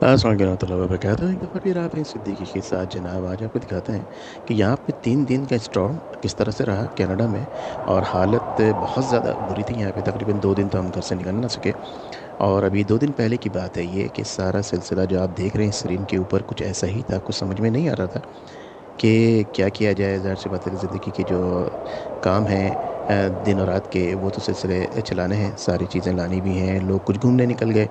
السلام علیکم ورحمۃ اللہ وبرکاتہ۔ ایک دفعہ پھر آپ ہیں صدیقی کے ساتھ جناب، آج آپ کو دکھاتے ہیں کہ یہاں پہ 3 دن کا اسٹارم کس طرح سے رہا کینیڈا میں، اور حالت بہت زیادہ بری تھی یہاں پہ۔ تقریباً 2 دن تو ہم گھر سے نکل نہ سکے، اور ابھی 2 دن پہلے کی بات ہے یہ کہ سارا سلسلہ جو آپ دیکھ رہے ہیں اسکرین کے اوپر کچھ ایسا ہی تھا، کچھ سمجھ میں نہیں آ رہا تھا کہ کیا کیا جائے۔ ظاہر سی بات ہے، زندگی کے جو کام ہیں دن اور رات کے، وہ تو سلسلے چلانے ہیں، ساری چیزیں لانی بھی ہیں۔ لوگ کچھ گھومنے نکل گئے،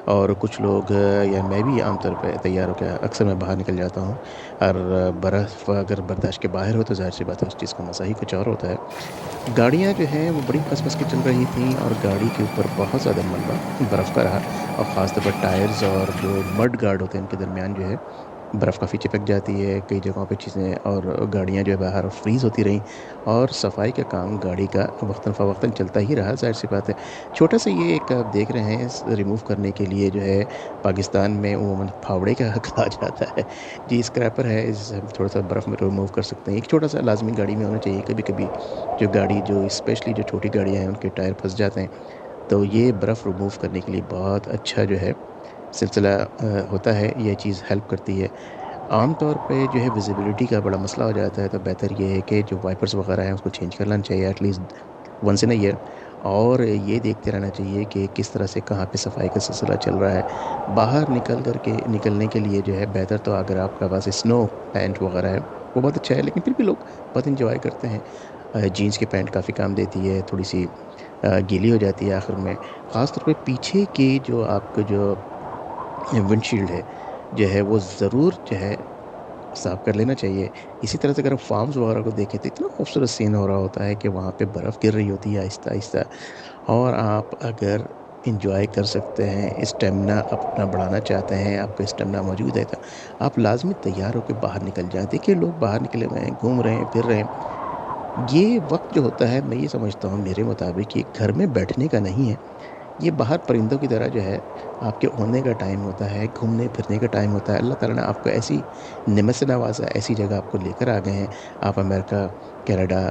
اور کچھ لوگ یا میں بھی عام طور پہ تیار ہو کے اکثر میں باہر نکل جاتا ہوں، اور برف اگر برداشت کے باہر ہو تو ظاہر سی بات ہے اس چیز کا مزہ ہی کچھ اور ہوتا ہے۔ گاڑیاں جو ہیں وہ بڑی کھس کھس کے چل رہی تھیں، اور گاڑی کے اوپر بہت زیادہ ملبہ برف کا رہا، اور خاص طور پر ٹائرز اور جو مڈ گارڈ ہوتے ہیں ان کے درمیان جو ہے برف کافی چپک جاتی ہے کئی جگہوں پہ چیزیں، اور گاڑیاں جو ہے باہر فریز ہوتی رہیں، اور صفائی کا کام گاڑی کا وقتاً فوقتاً چلتا ہی رہا۔ ظاہر سی بات ہے چھوٹا سا یہ ایک آپ دیکھ رہے ہیں ریموو کرنے کے لیے جو ہے پاکستان میں عموماً پھاوڑے کا کہا جاتا ہے، جی اسکریپر ہے، اس سے ہم تھوڑا سا برف میں ریموو کر سکتے ہیں۔ ایک چھوٹا سا لازمی گاڑی میں ہونا چاہیے، کبھی کبھی جو گاڑی جو اسپیشلی جو چھوٹی گاڑیاں ہیں ان کے ٹائر پھنس جاتے ہیں، تو یہ برف ریموو کرنے کے لیے بہت اچھا جو ہے سلسلہ ہوتا ہے، یہ چیز ہیلپ کرتی ہے۔ عام طور پہ جو ہے ویزیبلٹی کا بڑا مسئلہ ہو جاتا ہے، تو بہتر یہ ہے کہ جو وائپرز وغیرہ ہیں اس کو چینج کر لینا چاہیے at least once in a year, اور یہ دیکھتے رہنا چاہیے کہ کس طرح سے کہاں پہ صفائی کا سلسلہ چل رہا ہے۔ باہر نکلنے کے لیے جو ہے بہتر تو اگر آپ کا پاس اسنو پینٹ وغیرہ ہے وہ بہت اچھا ہے، لیکن پھر بھی لوگ بہت انجوائے کرتے ہیں۔ جینس کی پینٹ کافی کام دیتی ہے، تھوڑی سی گیلی ہو جاتی ہے آخر میں، خاص طور پہ پیچھے کی جو آپ کا جو ونڈ شیلڈ ہے جو ہے وہ ضرور جو ہے صاف کر لینا چاہیے۔ اسی طرح سے اگر ہم فارمز وغیرہ کو دیکھیں تو اتنا خوبصورت سین ہو رہا ہوتا ہے کہ وہاں پہ برف گر رہی ہوتی ہے آہستہ آہستہ، اور آپ اگر انجوائے کر سکتے ہیں، اسٹیمنا اپنا بڑھانا چاہتے ہیں، آپ کا اسٹیمنا موجود ہے تو آپ لازمی تیار ہو کے باہر نکل جائیں۔ دیکھیے لوگ باہر نکلے ہوئے ہیں، گھوم رہے ہیں، پھر رہے ہیں۔ یہ وقت جو ہوتا ہے میں یہ سمجھتا ہوں میرے مطابق یہ گھر میں بیٹھنے کا نہیں ہے، یہ باہر پرندوں کی طرح جو ہے آپ کے اڑنے کا ٹائم ہوتا ہے، گھومنے پھرنے کا ٹائم ہوتا ہے۔ اللہ تعالیٰ نے آپ کو ایسی نعمت سے نوازا، ایسی جگہ آپ کو لے کر آ گئے ہیں۔ آپ امریکہ، کینیڈا،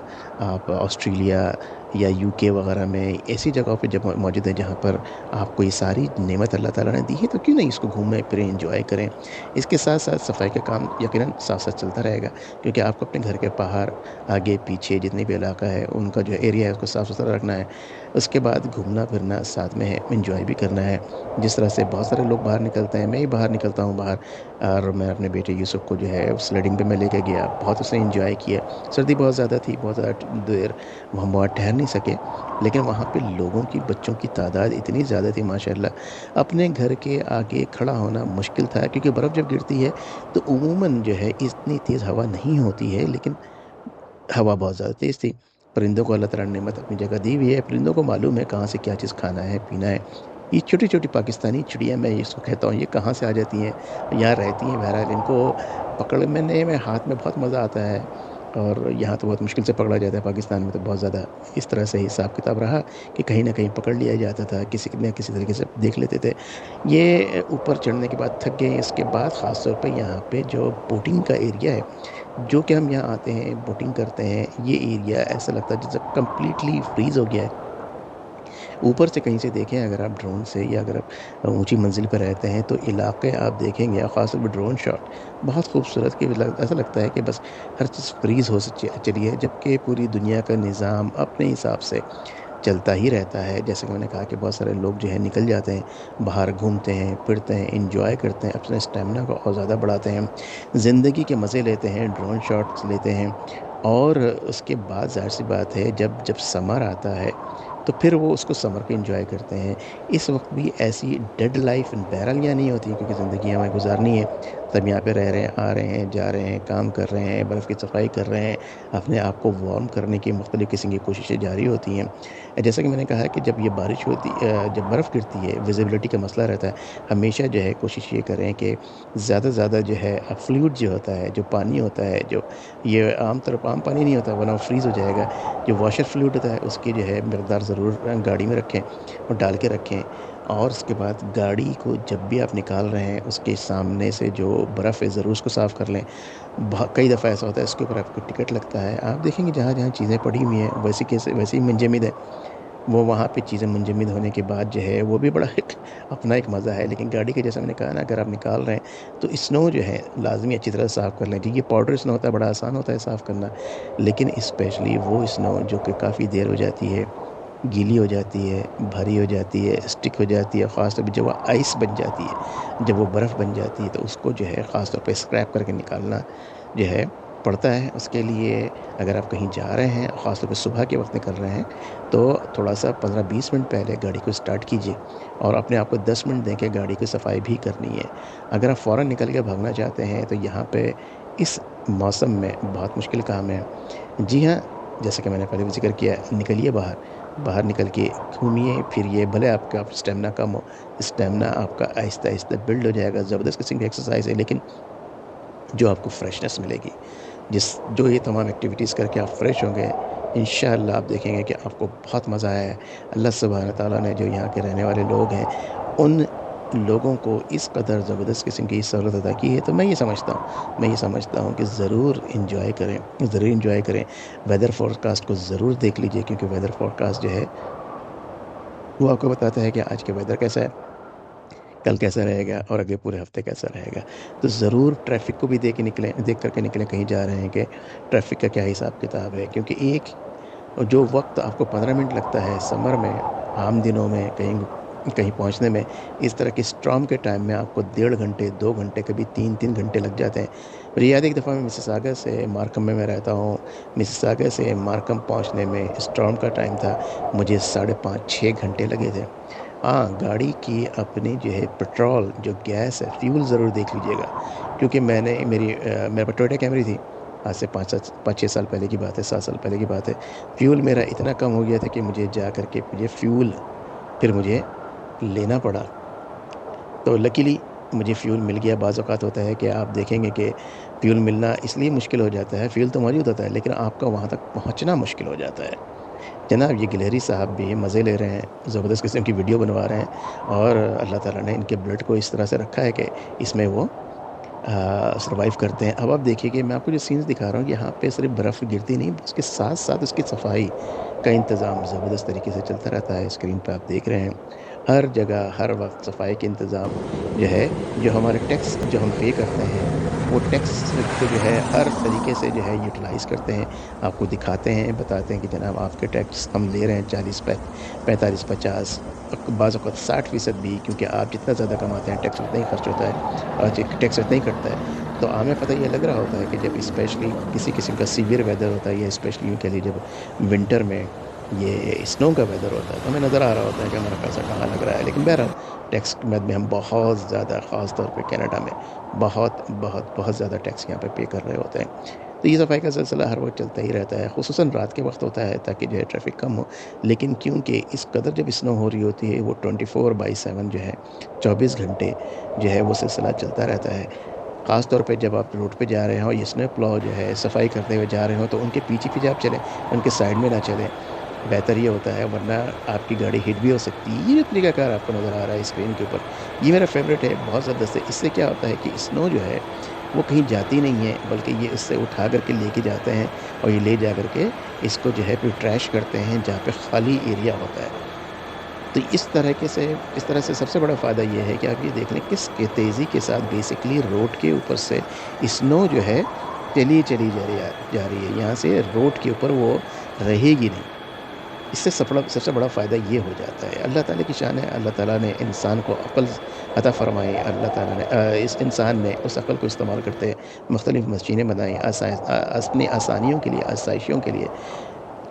آپ آسٹریلیا یا یو کے وغیرہ میں ایسی جگہوں پہ جب موجود ہیں جہاں پر آپ کو یہ ساری نعمت اللہ تعالیٰ نے دی ہے، تو کیوں نہیں اس کو گھومیں پھریں، انجوائے کریں۔ اس کے ساتھ ساتھ صفائی کا کام یقیناً ساتھ ساتھ چلتا رہے گا، کیونکہ آپ کو اپنے گھر کے باہر آگے پیچھے جتنے بھی علاقہ ہے ان کا جو ایریا ہے اس کو صاف ستھرا رکھنا ہے۔ اس کے بعد گھومنا پھرنا ساتھ میں ہے، انجوائے بھی کرنا ہے۔ جس طرح سے بہت سارے لوگ باہر نکلتے ہیں، میں ہی باہر نکلتا ہوں باہر، اور میں اپنے بیٹے یوسف کو جو ہے سلیڈنگ پہ میں لے کے گیا، بہت اس نے انجوائے کیا۔ سردی بہت زیادہ تھی، بہت زیادہ دیر ہم وہاں ٹھہر نہیں سکے، لیکن وہاں پہ لوگوں کی، بچوں کی تعداد اتنی زیادہ تھی ماشاءاللہ، اپنے گھر کے آگے کھڑا ہونا مشکل تھا، کیونکہ برف جب گرتی ہے تو عموماً جو ہے اتنی تیز ہوا نہیں ہوتی ہے، لیکن ہوا بہت زیادہ تیز تھی۔ پرندوں کو اللہ تعالیٰ نے نعمت اپنی جگہ دی ہوئی ہے، پرندوں کو معلوم ہے کہاں سے کیا چیز کھانا ہے پینا ہے۔ یہ چھوٹی چھوٹی پاکستانی چڑیاں میں اس کو کہتا ہوں، یہ کہاں سے آ جاتی ہیں، یہاں رہتی ہیں، بہرحال ان کو پکڑنے میں ہاتھ میں بہت مزہ آتا ہے، اور یہاں تو بہت مشکل سے پکڑا جاتا ہے، پاکستان میں تو بہت زیادہ اس طرح سے حساب کتاب رہا کہ کہیں نہ کہیں پکڑ لیا جاتا تھا، کسی نہ کسی طریقے سے دیکھ لیتے تھے۔ یہ اوپر چڑھنے کے بعد تھک گئے، اس کے بعد خاص طور پہ یہاں پہ جو بوٹنگ کا ایریا ہے، جو کہ ہم یہاں آتے ہیں بوٹنگ کرتے ہیں، یہ ایریا ایسا لگتا ہے جیسے کمپلیٹلی فریز ہو گیا ہے۔ اوپر سے کہیں سے دیکھیں اگر آپ ڈرون سے، یا اگر آپ اونچی منزل پر رہتے ہیں تو علاقے آپ دیکھیں گے، خاص طور پہ ڈرون شاٹ بہت خوبصورت، کہ ایسا لگتا ہے کہ بس ہر چیز فریز ہو چلی ہے، جبکہ پوری دنیا کا نظام اپنے حساب سے چلتا ہی رہتا ہے۔ جیسے کہ میں نے کہا کہ بہت سارے لوگ جو ہے نکل جاتے ہیں باہر، گھومتے ہیں پھرتے ہیں، انجوائے کرتے ہیں، اپنے اسٹیمنا کو اور زیادہ بڑھاتے ہیں، زندگی کے مزے لیتے ہیں، ڈرون شاٹس لیتے ہیں۔ اور اس کے بعد ظاہر سی بات ہے جب جب سمر آتا ہے تو پھر وہ اس کو سمر کو انجوائے کرتے ہیں۔ اس وقت بھی ایسی ڈیڈ لائف بیرل نہیں ہوتی ہیں، کیونکہ زندگی ہمیں گزارنی ہے، سب یہاں پہ رہ رہے ہیں، آ رہے ہیں، جا رہے ہیں، کام کر رہے ہیں، برف کی صفائی کر رہے ہیں، اپنے آپ کو وارم کرنے کی مختلف قسم کی کوششیں جاری ہوتی ہیں۔ جیسا کہ میں نے کہا کہ جب یہ بارش ہوتی، جب برف گرتی ہے، ویزیبلٹی کا مسئلہ رہتا ہے، ہمیشہ جو ہے کوشش یہ کریں کہ زیادہ سے زیادہ جو ہے فلوئڈ جو ہوتا ہے، جو پانی ہوتا ہے، جو یہ عام طور پر عام پانی نہیں ہوتا ورنہ وہ فریز ہو جائے گا، جو واشر فلوئڈ ہوتا ہے اس کی جو ہے مقدار ضرور گاڑی میں رکھیں اور ڈال کے رکھیں۔ اور اس کے بعد گاڑی کو جب بھی آپ نکال رہے ہیں اس کے سامنے سے جو برف ہے ضرور اس کو صاف کر لیں۔ کئی دفعہ ایسا ہوتا ہے اس کے اوپر آپ کو ٹکٹ لگتا ہے، آپ دیکھیں گے جہاں جہاں چیزیں پڑی ہوئی ہیں ویسی کیسے ویسی منجمد ہے، وہ وہاں پہ چیزیں منجمد ہونے کے بعد جو ہے وہ بھی بڑا ایک اپنا ایک مزہ ہے. لیکن گاڑی کے جیسا میں نے کہا نا، اگر آپ نکال رہے ہیں تو اسنو جو ہے لازمی اچھی طرح صاف کر لیں. جی، یہ پاؤڈر اسنو ہوتا ہے، بڑا آسان ہوتا ہے صاف کرنا. لیکن اسپیشلی وہ اسنو جو کہ کافی دیر ہو جاتی ہے، گیلی ہو جاتی ہے، بھاری ہو جاتی ہے، اسٹک ہو جاتی ہے، خاص طور پہ جب وہ آئس بن جاتی ہے، جب وہ برف بن جاتی ہے، تو اس کو جو ہے خاص طور پہ اسکریپ کر کے نکالنا جو ہے پڑتا ہے. اس کے لیے اگر آپ کہیں جا رہے ہیں، خاص طور پہ صبح کے وقت نکل رہے ہیں، تو تھوڑا سا 15-20 منٹ پہلے گاڑی کو اسٹارٹ کیجیے اور اپنے آپ کو 10 منٹ دیں کہ گاڑی کی صفائی بھی کرنی ہے. اگر آپ فوراً نکل کے بھاگنا چاہتے ہیں تو یہاں پہ اس موسم میں بہت مشکل کام ہے. جی ہاں، جیسا کہ میں نے پہلے بھی ذکر کیا، نکلیے باہر، باہر نکل کے گھومیے پھریے. بھلے آپ کا اسٹیمنا کم ہو، اسٹیمنا آپ کا آہستہ آہستہ بلڈ ہو جائے گا. زبردست قسم کی ایکسرسائز ہے، لیکن جو آپ کو فریشنس ملے گی، جو یہ تمام ایکٹیویٹیز کر کے آپ فریش ہوں گے، انشاءاللہ آپ دیکھیں گے کہ آپ کو بہت مزہ آیا ہے. اللہ سبحانہ تعالیٰ نے جو یہاں کے رہنے والے لوگ ہیں، ان لوگوں کو اس قدر زبردست قسم کی سہولت ادا کی ہے. تو میں یہ سمجھتا ہوں کہ ضرور انجوائے کریں، ضرور انجوائے کریں. ویدر فورکاسٹ کو ضرور دیکھ لیجئے، کیونکہ ویدر فورکاسٹ جو ہے وہ آپ کو بتاتا ہے کہ آج کے ویدر کیسا ہے، کل کیسا رہے گا، اور اگلے پورے ہفتے کیسا رہے گا. تو ضرور ٹریفک کو بھی دیکھ کر کے نکلیں کہیں جا رہے ہیں کہ ٹریفک کا کیا حساب کتاب ہے. کیونکہ جو وقت آپ کو 15 منٹ لگتا ہے سمر میں، عام دنوں میں کہیں کہیں پہنچنے میں، اس طرح کے اسٹرام کے ٹائم میں آپ کو 1.5 گھنٹے، 2 گھنٹے، کبھی 3 گھنٹے لگ جاتے ہیں. مجھے یاد ہے ایک دفعہ میں مسیساگا سے مارکم میں رہتا ہوں، مسیساگا سے مارکم پہنچنے میں اسٹرام کا ٹائم تھا، مجھے 5.5-6 گھنٹے لگے تھے. ہاں، گاڑی کی اپنی جو ہے پٹرول، جو گیس ہے، فیول ضرور دیکھ لیجیے گا. کیونکہ میرے پاس ٹویوٹا کیمری تھی. آج سے 5-6 سال پہلے کی بات ہے، 7 سال پہلے کی بات ہے. فیول میرا اتنا کم ہو گیا تھا کہ مجھے جا کر کے فیول پھر مجھے لینا پڑا. تو لکیلی مجھے فیول مل گیا. بعض اوقات ہوتا ہے کہ آپ دیکھیں گے کہ فیول ملنا اس لیے مشکل ہو جاتا ہے، فیول تو موجود ہوتا ہے لیکن آپ کا وہاں تک پہنچنا مشکل ہو جاتا ہے. جناب، یہ گلہری صاحب بھی مزے لے رہے ہیں، زبردست قسم کی ویڈیو بنوا رہے ہیں، اور اللہ تعالیٰ نے ان کے بلڈ کو اس طرح سے رکھا ہے کہ اس میں وہ سروائیو کرتے ہیں. اب آپ دیکھیے کہ میں آپ کو جو سینز دکھا رہا ہوں، یہاں پہ صرف برف گرتی نہیں، اس کے ساتھ ساتھ اس کی صفائی کا انتظام زبردست طریقے سے چلتا رہتا ہے. اسکرین پہ آپ دیکھ رہے ہیں، ہر جگہ ہر وقت صفائی کے انتظام جو ہے، جو ہمارے ٹیکس جو ہم پے کرتے ہیں، وہ ٹیکس کو جو ہے ہر طریقے سے جو ہے یوٹیلائز کرتے ہیں. آپ کو دکھاتے ہیں، بتاتے ہیں کہ جناب آپ کے ٹیکس ہم لے رہے ہیں 40، 45، 50، بعض اوقات 60% بھی. کیونکہ آپ جتنا زیادہ کماتے ہیں ٹیکس اتنا ہی خرچ ہوتا ہے، اور ٹیکس اتنا ہی کٹتا ہے. تو ہمیں پتہ یہ لگ رہا ہوتا ہے کہ جب اسپیشلی کسی قسم کا سیویئر ویدر ہوتا ہے، یا اسپیشلی یوں کہہ لیجیے جب ونٹر میں یہ اسنو کا ویدر ہوتا ہے، تو ہمیں نظر آ رہا ہوتا ہے کہ ہمارا پیسہ کہاں لگ رہا ہے. لیکن بہرحال ٹیکس میں ہم بہت زیادہ، خاص طور پہ کینیڈا میں بہت بہت بہت زیادہ ٹیکس یہاں پہ پے کر رہے ہوتے ہیں. تو یہ صفائی کا سلسلہ ہر وقت چلتا ہی رہتا ہے، خصوصاً رات کے وقت ہوتا ہے تاکہ جو ہے ٹریفک کم ہو. لیکن کیونکہ اس قدر جب اسنو ہو رہی ہوتی ہے، وہ 24/7 جو ہے 24 گھنٹے جو ہے وہ سلسلہ چلتا رہتا ہے. خاص طور پہ جب آپ روڈ پہ جا رہے ہوں، یہ اسنو پلاؤ جو ہے صفائی کرتے ہوئے جا رہے ہوں، تو ان کے پیچھے پیچھے آپ چلیں، ان کے سائڈ میں نہ چلیں، بہتر یہ ہوتا ہے، ورنہ آپ کی گاڑی ہٹ بھی ہو سکتی ہے. یہ جو طریقہ کار آپ کو نظر آ رہا ہے اسکرین کے اوپر، یہ میرا فیوریٹ ہے، بہت زبردست ہے. اس سے کیا ہوتا ہے کہ اسنو جو ہے وہ کہیں جاتی نہیں ہے، بلکہ یہ اس سے اٹھا کر کے لے کے جاتے ہیں، اور یہ لے جا کر کے اس کو جو ہے پھر ٹریش کرتے ہیں جہاں پہ خالی ایریا ہوتا ہے. تو اس طرح سے سب سے بڑا فائدہ یہ ہے کہ آپ یہ دیکھ لیں کس کے تیزی کے ساتھ بیسکلی روڈ کے اوپر سے اسنو جو ہے چلی جا رہی ہے. یہاں سے روڈ کے اوپر وہ رہے گی نہیں. اس سے سب سے بڑا فائدہ یہ ہو جاتا ہے. اللہ تعالیٰ کی شان ہے، اللہ تعالیٰ نے انسان کو عقل عطا فرمائی. اللہ تعالیٰ نے اس انسان نے اس عقل کو استعمال کرتے مختلف مشینیں بنائیں، اپنی آسانیوں کے لیے، آسائشوں کے لیے.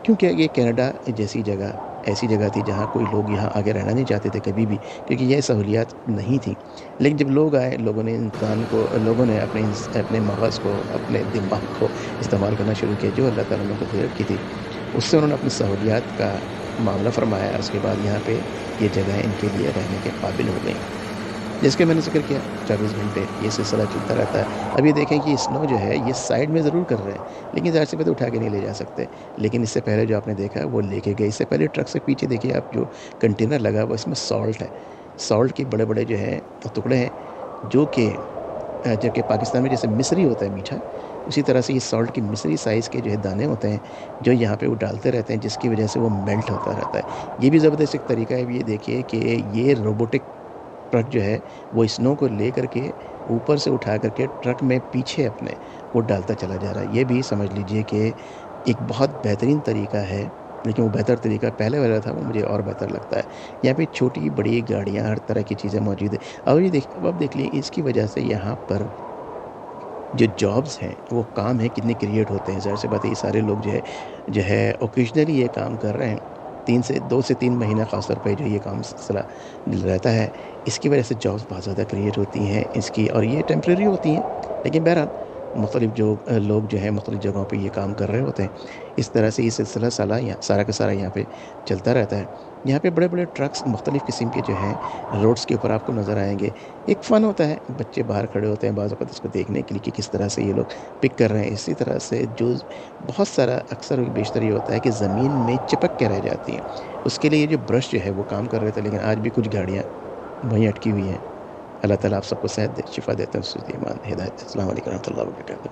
کیونکہ یہ کینیڈا جیسی جگہ ایسی جگہ تھی جہاں کوئی لوگ یہاں آگے رہنا نہیں چاہتے تھے کبھی بھی، کیونکہ یہ سہولیات نہیں تھیں. لیکن جب لوگ آئے، لوگوں نے اپنے مغز کو، اپنے دماغ کو استعمال کرنا شروع کیا، جو اللہ تعالیٰ نے ان کو قدرت کی تھی، اس سے انہوں نے اپنی سہولیات کا معاملہ فرمایا. اس کے بعد یہاں پہ یہ جگہیں ان کے لیے رہنے کے قابل ہو گئیں. جس کے میں نے ذکر کیا، 24 گھنٹے یہ سلسلہ چلتا رہتا ہے. اب یہ دیکھیں کہ اسنو جو ہے یہ سائڈ میں ضرور کر رہے ہیں، لیکن ظاہر سی بات ہے اٹھا کے نہیں لے جا سکتے. لیکن اس سے پہلے جو آپ نے دیکھا وہ لے کے گئے. اس سے پہلے ٹرک سے پیچھے دیکھیے آپ، جو کنٹینر لگا ہوا اس میں سالٹ ہے، سالٹ کے بڑے بڑے جو ہیں ٹکڑے ہیں، جو کہ پاکستان میں جیسے مصری ہوتا ہے میٹھا، اسی طرح سے یہ سالٹ کی مصری سائز کے جو ہے دانے ہوتے ہیں جو یہاں پہ وہ ڈالتے رہتے ہیں، جس کی وجہ سے وہ میلٹ ہوتا رہتا ہے۔ یہ بھی زبردست ایک طریقہ ہے۔ یہ دیکھیے کہ یہ روبوٹک ٹرک جو ہے وہ اسنو کو لے کر کے اوپر سے اٹھا کر کے ٹرک میں پیچھے اپنے وہ ڈالتا چلا جا رہا ہے۔ یہ بھی سمجھ لیجئے کہ ایک بہت بہترین طریقہ ہے، لیکن وہ بہتر طریقہ پہلے والا تھا، وہ مجھے اور بہتر لگتا ہے۔ یہاں پہ چھوٹی بڑی گاڑیاں، ہر طرح کی چیزیں موجود ہیں۔ اور یہ اب دیکھ لیں، اس کی وجہ سے یہاں پر جو جابز ہیں، وہ کام ہیں کتنے کریٹ ہوتے ہیں۔ ظاہر سی بات ہے یہ سارے لوگ جو ہے اوکیجنلی یہ کام کر رہے ہیں، 2 سے 3 مہینہ خاص طور پہ جو یہ کام سلسلہ رہتا ہے، اس کی وجہ سے جابز بہت زیادہ کریٹ ہوتی ہیں اس کی، اور یہ ٹیمپریری ہوتی ہیں، لیکن بہرحال مختلف لوگ جو ہیں مختلف جگہوں پہ یہ کام کر رہے ہوتے ہیں۔ اس طرح سے یہ سلسلہ سارا کا سارا یہاں پہ چلتا رہتا ہے۔ یہاں پہ بڑے بڑے ٹرکس مختلف قسم کے جو ہیں روڈز کے اوپر آپ کو نظر آئیں گے۔ ایک فن ہوتا ہے، بچے باہر کھڑے ہوتے ہیں بعض اوقات اس کو دیکھنے کے لیے کہ کس طرح سے یہ لوگ پک کر رہے ہیں۔ اسی طرح سے جو بہت سارا اکثر و بیشتر یہ ہوتا ہے کہ زمین میں چپک کے رہ جاتی ہیں، اس کے لیے یہ جو برش جو ہے وہ کام کر رہے تھے، لیکن آج بھی کچھ گاڑیاں وہیں اٹکی ہوئی ہیں۔ اللہ تعالیٰ آپ سب کو صحت دے، شفا دیتا ہے، ایمان ہدایت۔ السلام علیکم و رحمۃ اللہ وبرکاتہ۔